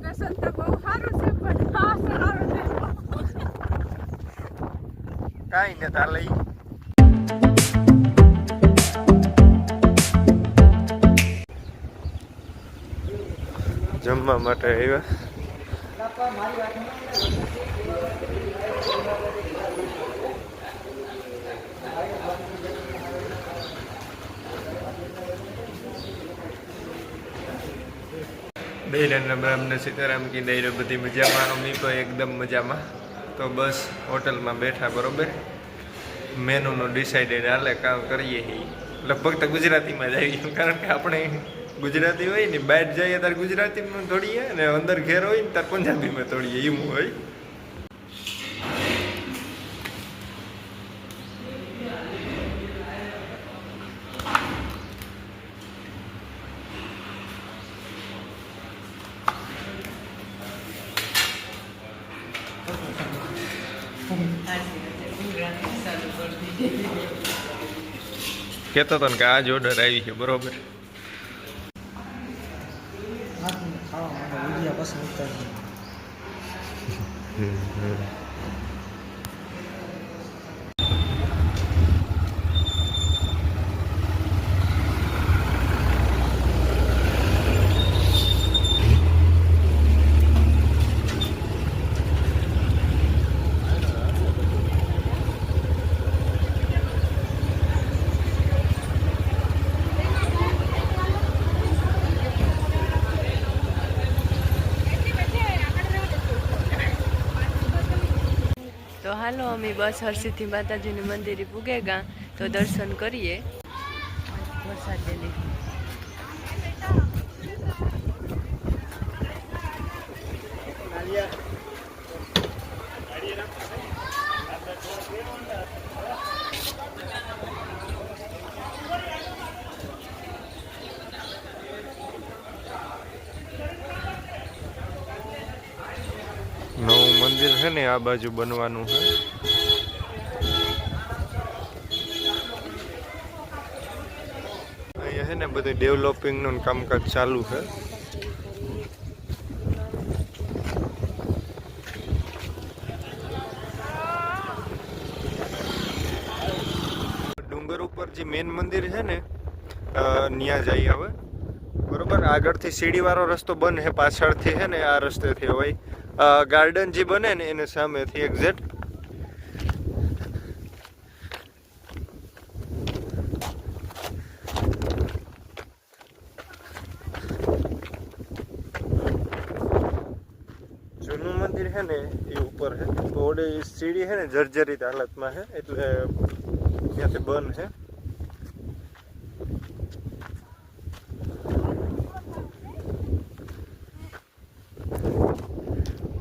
Location તો બહુ સારું છે પણ આ સારું છે કાઈ ને તાલે જમવા માટે આવ્યા દૈરામ રામ ને સીતારામ કી દૈરો બધી મજામાં અમી તો એકદમ મજામાં તો બસ હોટલમાં બેઠા બરોબર મેનુનું ડિસાઇડેડ હાલે કામ કરીએ લગભગ તો ગુજરાતીમાં જ આવી કારણ કે આપણે ગુજરાતી હોય ને બહાર જઈએ ત્યારે ગુજરાતીમાં થોડીએ ને અંદર ઘેર હોય ને ત્યારે પંજાબીમાં થોડીએ એવું હોય કહેતો હતો ને કે આજ ઓર્ડર આવી છે બરોબર તો હાલો અમે બસ હરસિદ્ધિ માતાજીની મંદિરે પૂગેગા તો દર્શન કરીએ વરસાદ ડેલી નવું મંદિર છે ને આ બાજુ બનવાનું છે અહીંયા છે ને બધું ડેવલપિંગ નું કામકાજ ચાલુ છે ડુંગર ઉપર જે મેન મંદિર છે ને ન્યા જઈ આવે બરોબર આગળથી સીડી વાળો રસ્તો બને છે પાછળથી છે ને આ રસ્તેથી હોય ગાર્ડન જે બને ને એને સામેથી એક્ઝેક્ટ જૂનું મંદિર છે ને એ ઉપર છે થોડી સીડી છે ને જર્જરિત હાલતમાં છે એટલે ત્યાંથી બંધ છે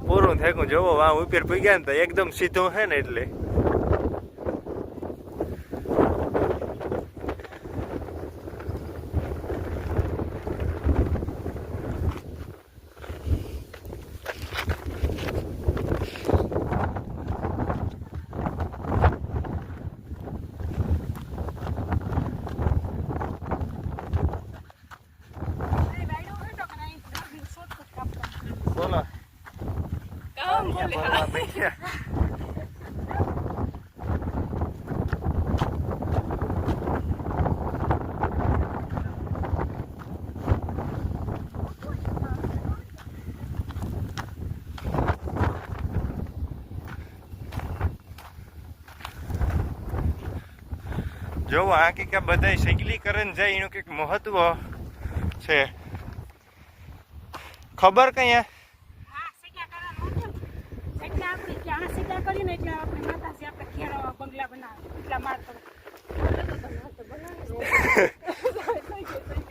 પૂરું થાય જોવો વા ઉપર પગ્યા ને તો એકદમ સીધું છે ને એટલે બોલો જો આ કે બધા સૈકલીકરણ જાય એનું કંઈક મહત્વ છે ખબર કઈ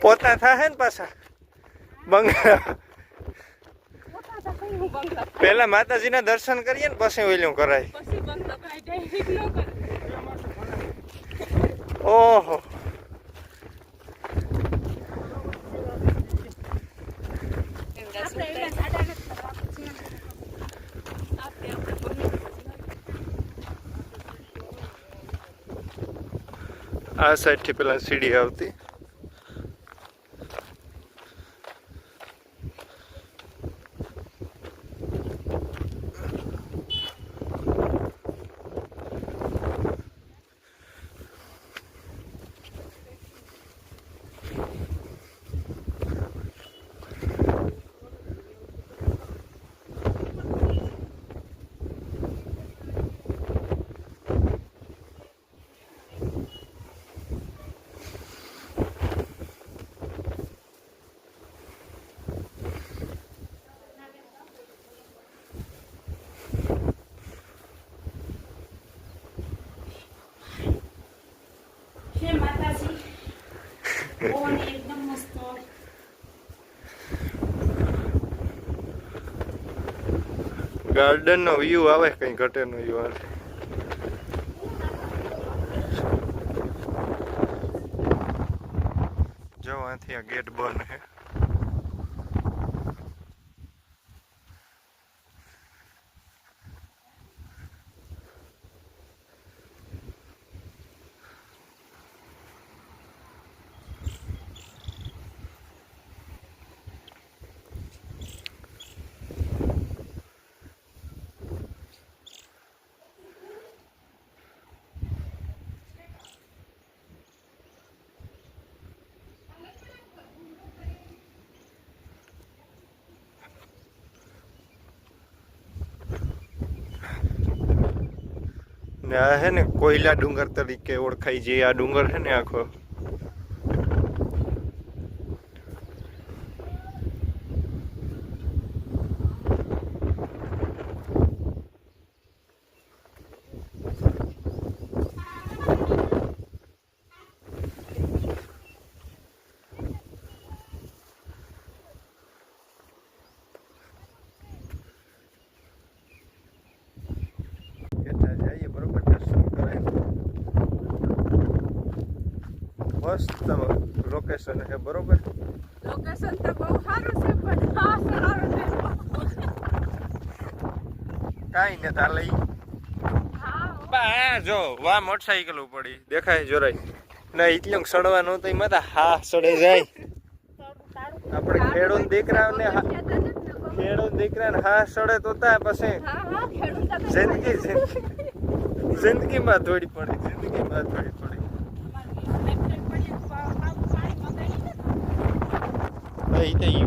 પોતા થાય ને પાછા બંગલા પેલા માતાજીના દર્શન કરીએ ને પછી ઓલું કરાય ઓહો આ સાઈડ થી પેલા સીડી આવતી એકદમ મસ્ત. ગાર્ડન નો વ્યૂ આવે, કઈ ઘટે નો વ્યૂ આવે. જો આથી આ ગેટ બંધ છે. ને આ હે ને કોયલા ડુંગર તરીકે ઓળખાય છે આ ડુંગર છે ને આખો. મસ્ત લોકેશન છે બરોબર. લોકેશન તો બહુ સારું છે પણ આ સારું છે. કાઈ ને તા લઈ બા જો વા મોટરસાઇકલ પડી દેખાય જોરાય ના એટલું સડવા નહોતું એમાં તો હા સડે જાય. આપણે ખેડૂત દીકરાઓને હા સડે તો તા પછી જિંદગીમાં થોડી પડી.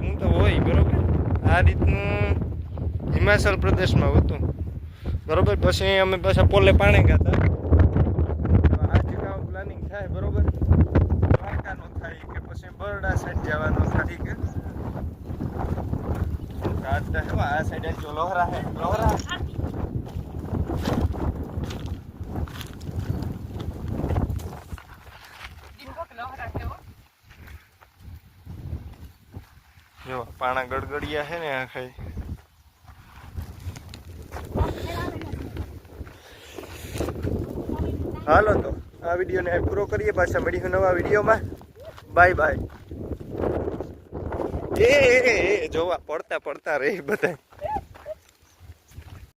હું તો હોય બરોબર. આ રીતનું હિમાચલ પ્રદેશમાં હતું બરોબર. પછી અમે પાછા પોલે પાણી ગયા હતા. આ જગ્યાઓ પ્લાનિંગ થાય બરોબર. દ્વારકાનું થાય કે પછી બરડા સાઈડ જવાનું થાય કે આ સાઈડ જો લોહરા હે લોહરા. જો પાણા ગડગડિયા છે ને આ ખાઈ. હાલો તો આ વિડીયોને પૂરો કરીએ. પાછા મળીશું નવા વિડીયોમાં. Bye bye. એ જોવા પડતા રે બધા.